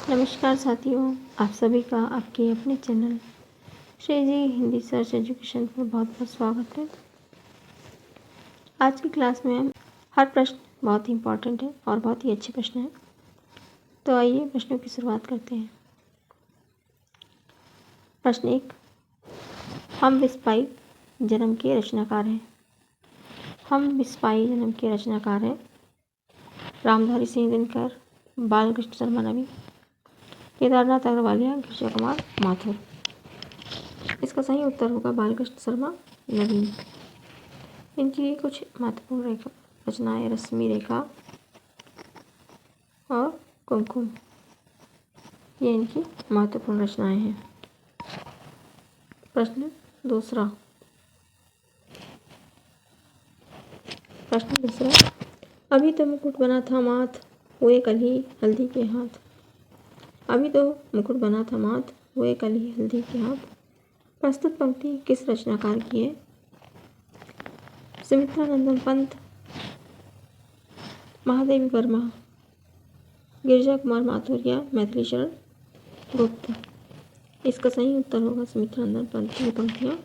नमस्कार साथियों, आप सभी का आपके अपने चैनल श्री जी हिंदी सर्च एजुकेशन पर बहुत बहुत स्वागत है। आज की क्लास में हर प्रश्न बहुत ही इम्पोर्टेंट है और बहुत ही अच्छे प्रश्न हैं। तो आइए प्रश्नों की शुरुआत करते हैं। प्रश्न 1, हम विस्पाई जन्म के रचनाकार हैं। हम विस्पाई जन्म के रचनाकार हैं रामधारी सिंह दिनकर, बालकृष्ण शर्मा नवी, केदारनाथ अग्रवालिया, गिरिजा कुमार माथुर। इसका सही उत्तर होगा बालकृष्ण शर्मा नवीन। इनकी कुछ महत्वपूर्ण रचनाएं रश्मि रेखा और कुमकुम, ये इनकी महत्वपूर्ण रचनाएं हैं। प्रश्न दूसरा, अभी तो मुकुट बना था माथ, हुए कली हल्दी के हाथ। अभी तो मुकुट बना था माथ, हुए कली हल्दी के हाथ। प्रस्तुत पंक्ति किस रचनाकार की है? सुमित्रानंदन पंत, महादेवी वर्मा, गिरिजा कुमार माथुर या मैथिली शरण गुप्त। इसका सही उत्तर होगा सुमित्रानंदन पंत की पंक्तियाँ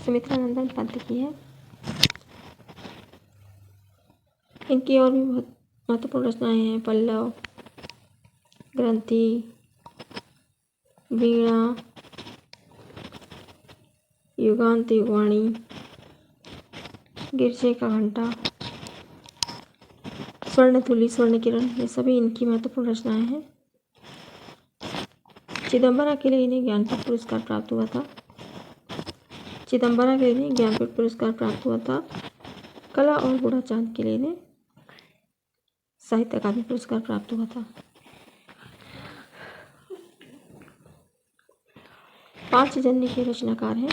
सुमित्रानंदन पंत की है। इनकी और भी बहुत महत्वपूर्ण रचनाएं हैं पल्लव, ग्रंथि, वीणा, युगांत युगवाणी, गिरजे का घंटा, स्वर्णतुली, स्वर्ण किरण, ये सभी इनकी महत्वपूर्ण रचनाएं हैं। चिदम्बरा के लिए इन्हें ज्ञानपीठ पुरस्कार प्राप्त हुआ था। चिदम्बरा के लिए ज्ञानपीठ पुरस्कार प्राप्त हुआ था। कला और बूढ़ा चांद के लिए इन्हें साहित्य अकादमी पुरस्कार प्राप्त हुआ था। 5 जननी के रचनाकार हैं।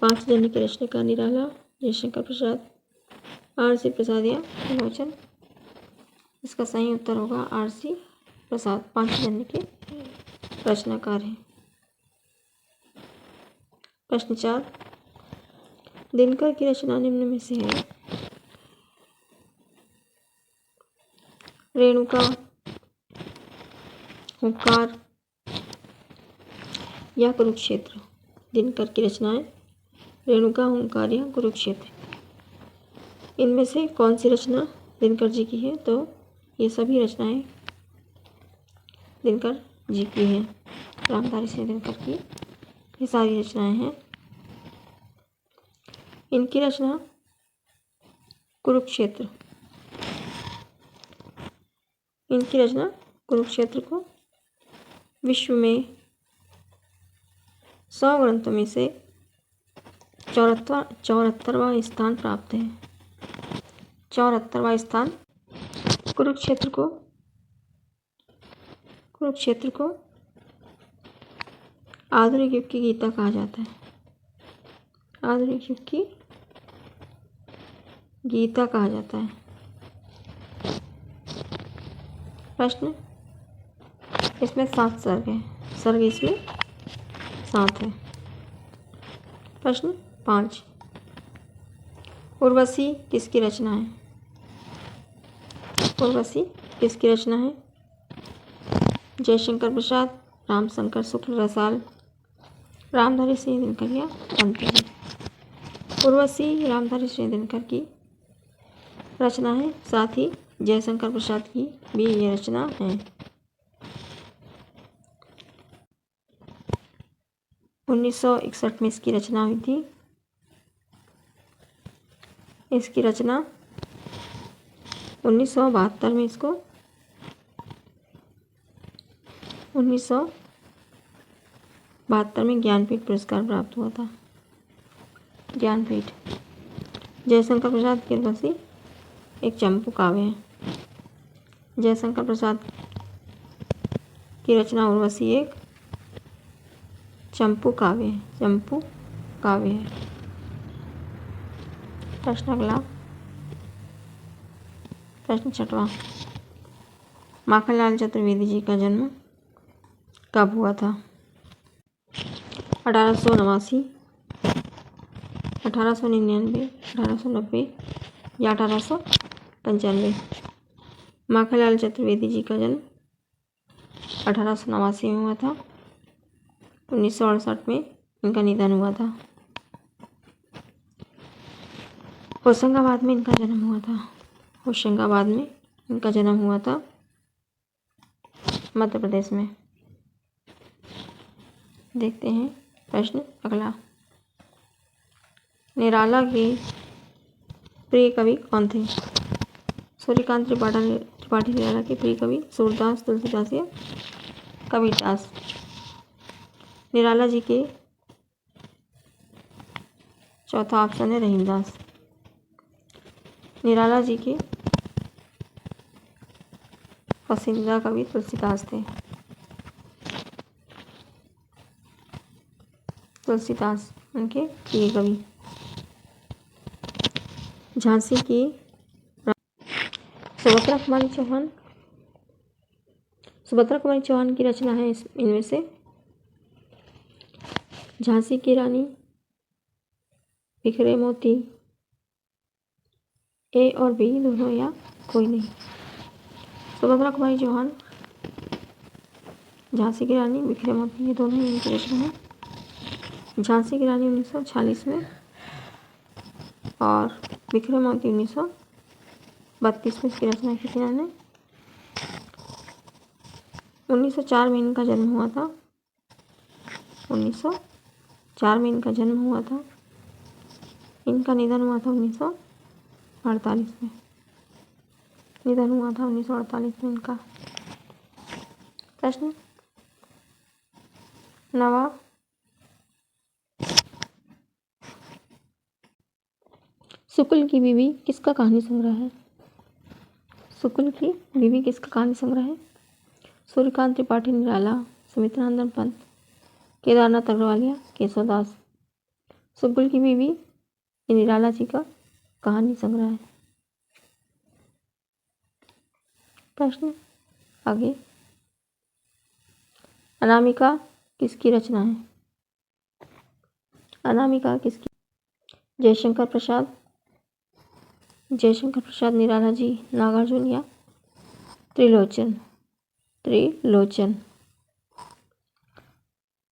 5 जननी के रचनाकार निराला, जयशंकर प्रसाद, आर.सी. प्रसाद या विमोचन। इसका सही उत्तर होगा आर.सी. प्रसाद 5 जननी के रचनाकार हैं। प्रश्न 4, दिनकर की रचना निम्न में से है? रेणुका, हुंकार या कुरुक्षेत्र। दिनकर की रचनाएं रेणुका, हुंकार या कुरुक्षेत्र। इनमें से कौन सी रचना दिनकर जी की है? तो ये सभी रचनाएं दिनकर जी की हैं। रामधारी सिंह दिनकर की ये सारी रचनाएं हैं। इनकी रचना कुरुक्षेत्र, इनकी रचना कुरुक्षेत्र को विश्व में 100 ग्रंथों में से 74वां स्थान प्राप्त है। 74वां स्थान कुरुक्षेत्र को आधुनिक युग की गीता कहा जाता है। आधुनिक युग की गीता कहा जाता है। प्रश्न, इसमें 7 सर्ग हैं। सर्ग इसमें 7 है। प्रश्न 5, उर्वशी किसकी रचना है? उर्वशी किसकी रचना है? जयशंकर प्रसाद, रामशंकर शुक्ल रसाल, रामधारी सिंह दिनकर या पंत। उर्वशी रामधारी सिंह दिनकर की रचना है, साथ ही जयशंकर प्रसाद की भी ये रचना है। 1961 में इसकी रचना हुई थी। इसकी रचना 1972 में इसको 1972 में ज्ञानपीठ पुरस्कार प्राप्त हुआ था। ज्ञानपीठ। जयशंकर प्रसाद की उर्वशी एक चंपू काव्य है। जयशंकर प्रसाद की रचना उर्वशी एक चंपू काव्य है। चंपू काव्य है। प्रश्न अगला, प्रश्न 6वां, माखनलाल चतुर्वेदी जी का जन्म कब हुआ था? 1889, 1899, 1890 या 1895। माखनलाल चतुर्वेदी जी का जन्म 1889 में हुआ था। 1968 में इनका निधन हुआ था। होशंगाबाद में इनका जन्म हुआ था। होशंगाबाद में इनका जन्म हुआ था, मध्य प्रदेश में। देखते हैं प्रश्न अगला। निराला के प्रिय कवि कौन थे? सूर्यकांत त्रिपाठी निराला के प्रिय कवि सूरदास, तुलसीदास या कबीरदास? निराला जी के चौथा ऑप्शन है रहीमदास। निराला जी के पसंदीदा कवि तुलसीदास थे। तुलसीदास उनके प्रिय कवि। झांसी की सुभद्रा कुमारी चौहान की रचना है इनमें से झांसी की रानी, बिखरे मोती, ए और बी दोनों या कोई नहीं? सुभद्रा कुमारी चौहान, झांसी की रानी, बिखरे मोती, ये दोनों ही इनकी रचना है। झांसी की रानी 1946 में और बिखरे मोती 1932 में इसकी रचना की थी इन्होंने। 1904 में इनका जन्म हुआ था। 1904 में इनका जन्म हुआ था। इनका निधन हुआ था 1948 में। निधन हुआ था 1948 में इनका। प्रश्न नवा। शुक्ल की बीवी किसका कहानी संग्रह है? शुक्ल की बीवी किसका कहानी संग्रह है? सूर्यकांत त्रिपाठी निराला, सुमित्रानंदन पंत, केदारनाथ अग्रवाल या केशवदास? शुक्ल की बीवी ये निराला जी का कहानी संग्रह है। प्रश्न आगे। अनामिका किसकी रचना है? अनामिका किसकी? जयशंकर प्रसाद निराला जी, नागार्जुन या त्रिलोचन?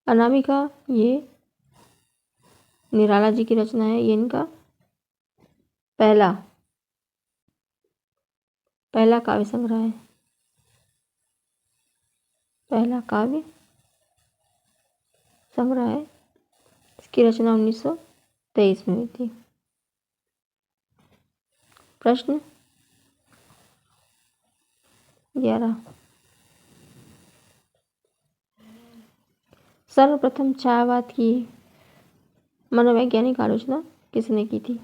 अनामिका ये निराला जी की रचना है। ये इनका पहला काव्य संग्रह है। पहला काव्य संग्रह है। इसकी रचना 1923 में हुई थी। प्रश्न 11। सर्वप्रथम छायावाद की मनोवैज्ञानिक आलोचना किसने की थी?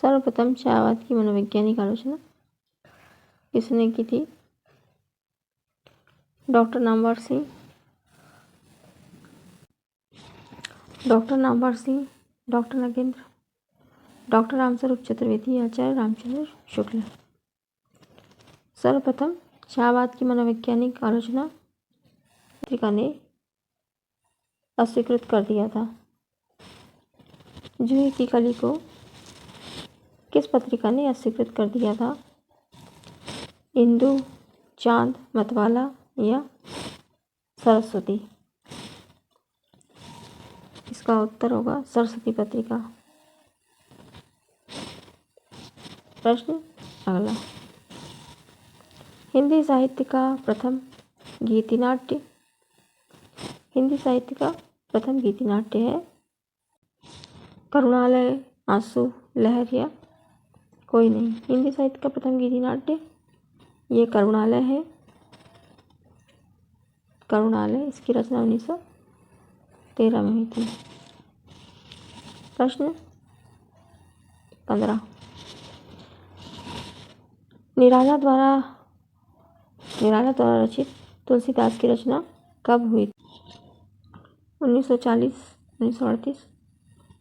सर्वप्रथम छायावाद की मनोवैज्ञानिक आलोचना किसने की थी? Doctor Namvar Singh, doctor Nagendra, doctor Ramswaroop Chaturvedi, Acharya Ramchandra Shukla? सर्वप्रथम छायावाद की मनोवैज्ञानिक आलोचना पत्रिका ने अस्वीकृत कर दिया था। जूही की कली को किस पत्रिका ने अस्वीकृत कर दिया था? इंदु, चांद, मतवाला या सरस्वती? इसका उत्तर होगा सरस्वती पत्रिका। प्रश्न अगला। हिंदी साहित्य का प्रथम गीतिनाट्य है करुणालय, आंसू, लहर या कोई नहीं? हिंदी साहित्य का प्रथम गीतिनाट्य ये करुणालय है। करुणालय, इसकी रचना 1913 में हुई थी। प्रश्न 15। निराला द्वारा रचित तुलसीदास की रचना कब हुई? 1940, 1938,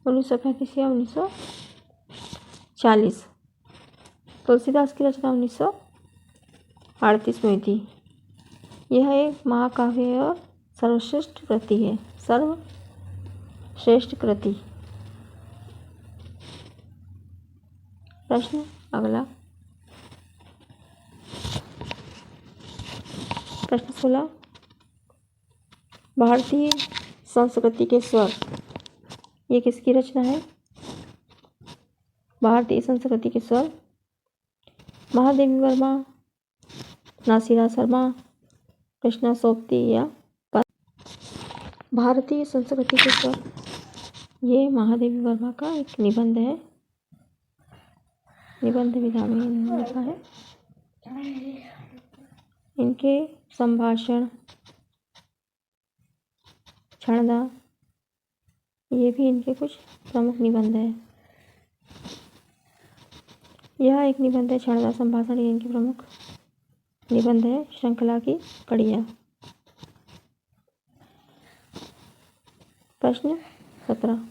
1935 या 1940? तुलसीदास की रचना 1938 में हुई थी। यह एक महाकाव्य और सर्वश्रेष्ठ कृति। प्रश्न अगला। प्रश्न 16, भारतीय संस्कृति के स्वर, ये किसकी रचना है? भारतीय संस्कृति के स्वर महादेवी वर्मा, नासिरा शर्मा, कृष्णा सोबती या भारतीय संस्कृति के स्वर, ये महादेवी वर्मा का एक निबंध है। निबंध विधा में इन्होंने लिखा है। इनके संभाषण, क्षणदा, ये भी इनके कुछ प्रमुख निबंध है। यह एक निबंध है। क्षणदा संभाषण, ये इनके प्रमुख निबंध है। श्रृंखला की कड़ियाँ। प्रश्न 17,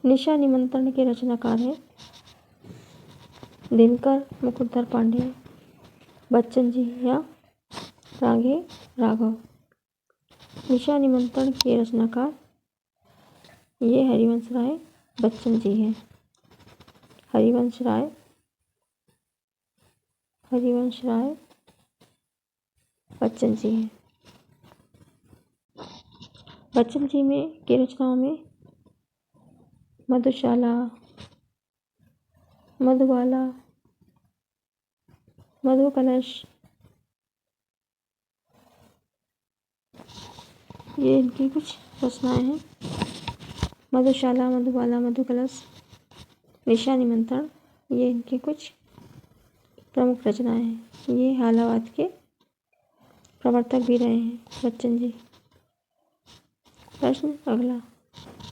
निशा निमंत्रण के रचनाकार हैं दिनकर, मुकुटधर पांडे, बच्चन जी या रांगे राघव। निशा निमंत्रण के रचनाकार ये हरिवंश राय बच्चन जी हैं। हरिवंश राय बच्चन जी हैं। बच्चन जी में की रचनाओं में मधुशाला, मधुबाला, मधुकलश, ये इनकी कुछ रचनाएं हैं। मधुशाला, मधुबाला, मधुकलश, निशा निमंत्रण, ये इनकी कुछ प्रमुख रचनाएं हैं। ये हालावाद के प्रवर्तक भी रहे हैं बच्चन जी। प्रश्न अगला,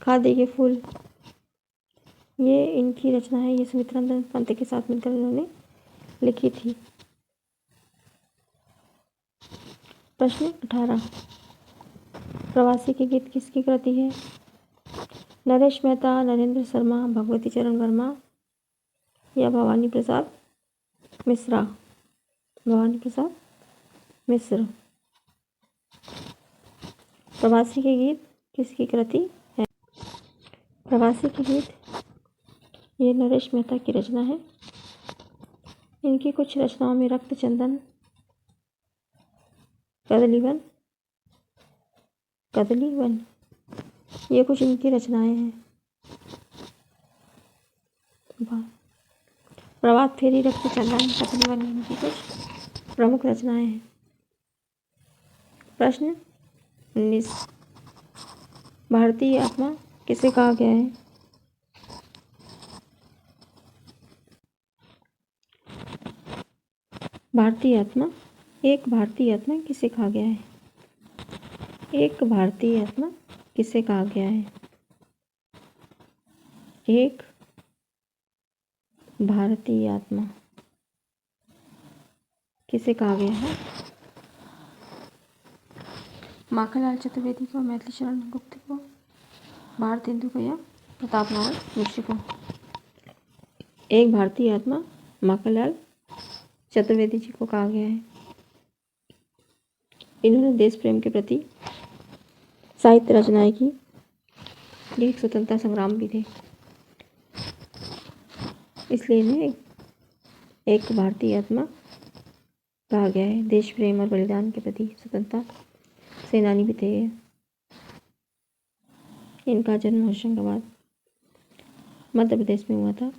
खादी के फूल, ये इनकी रचना है। ये सुमित्रानंद पंत के साथ मिलकर इन्होंने लिखी थी। प्रश्न 18, प्रवासी के गीत किसकी कृति है? नरेश मेहता, नरेंद्र शर्मा, भगवती चरण वर्मा या भवानी प्रसाद मिश्रा। भवानी प्रसाद मिश्र। प्रवासी के गीत किसकी कृति है? प्रवासी के गीत ये नरेश मेहता की रचना है। इनकी कुछ रचनाओं में रक्त चंदन, कदलीवन, ये कुछ इनकी रचनाएं हैं। प्रभात फेरी, रक्त चंदन, कदलीवन, इनकी कुछ प्रमुख रचनाएं हैं। प्रश्न 19, भारतीय आत्मा किसे कहा गया है? भारतीय आत्मा, एक भारतीय आत्मा किसे कहा गया है? एक भारतीय आत्मा किसे कहा गया है? एक भारतीय आत्मा किसे कहा गया है? माखनलाल चतुर्वेदी को, मैथिली शरण गुप्त को, भारतेंदु को या प्रताप नारायण मिश्र को? एक भारतीय आत्मा माखनलाल चतुर्वेदी जी को कहा गया है। इन्होंने देश प्रेम के प्रति साहित्य रचनाएं की। ये एक स्वतंत्रता संग्राम भी थे, इसलिए इन्हें एक भारतीय आत्मा कहा गया है। देश प्रेम और बलिदान के प्रति स्वतंत्रता सेनानी भी थे। इनका जन्म होशंगाबाद मध्य प्रदेश में हुआ था।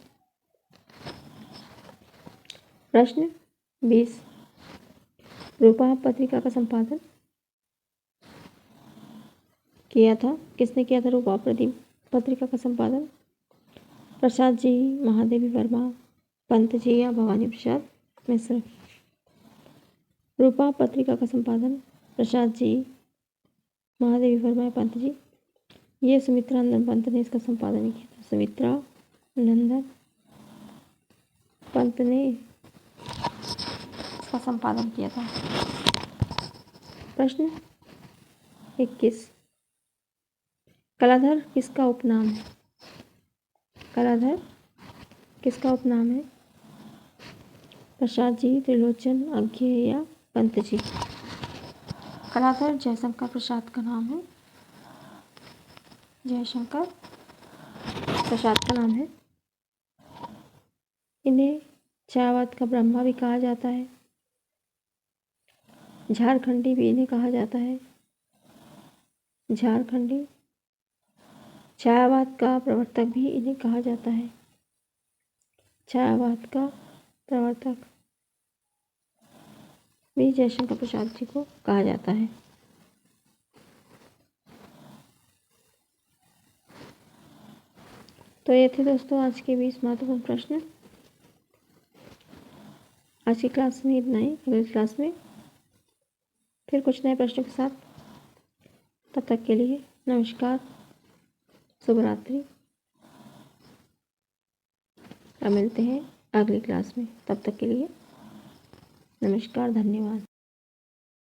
प्रश्न 20, रूपा पत्रिका का संपादन किया था, किसने किया था? रूपा पत्रिका का संपादन प्रसाद जी, महादेवी वर्मा, पंत जी या भवानी प्रसाद मिश्र। रूपा पत्रिका का संपादन प्रसाद जी, महादेवी वर्मा या पंत जी। ये सुमित्रानंद पंत ने इसका संपादन किया था। सुमित्रानंद पंत ने इसका संपादन किया था। प्रश्न 21, कलाधर किसका उपनाम है? कलाधर किसका उपनाम है? प्रसाद जी, त्रिलोचन, अज्ञेय या पंत जी। कलाधर जयशंकर प्रसाद का नाम है। जयशंकर प्रसाद का नाम है। इन्हें छायावाद का ब्रह्मा भी कहा जाता है। झारखंडी भी इन्हें कहा जाता है। झारखंडी। छायावाद का प्रवर्तक भी इन्हें कहा जाता है। छायावाद का प्रवर्तक भी जयशंकर प्रसाद जी को कहा जाता है। तो ये थे दोस्तों आज के 20 महत्वपूर्ण प्रश्न। आज की क्लास में इतना ही। अगली क्लास में फिर कुछ नए प्रश्नों के साथ। तब तक के लिए नमस्कार, शुभ रात्रि। अब मिलते हैं अगली क्लास में। तब तक के लिए नमस्कार, धन्यवाद।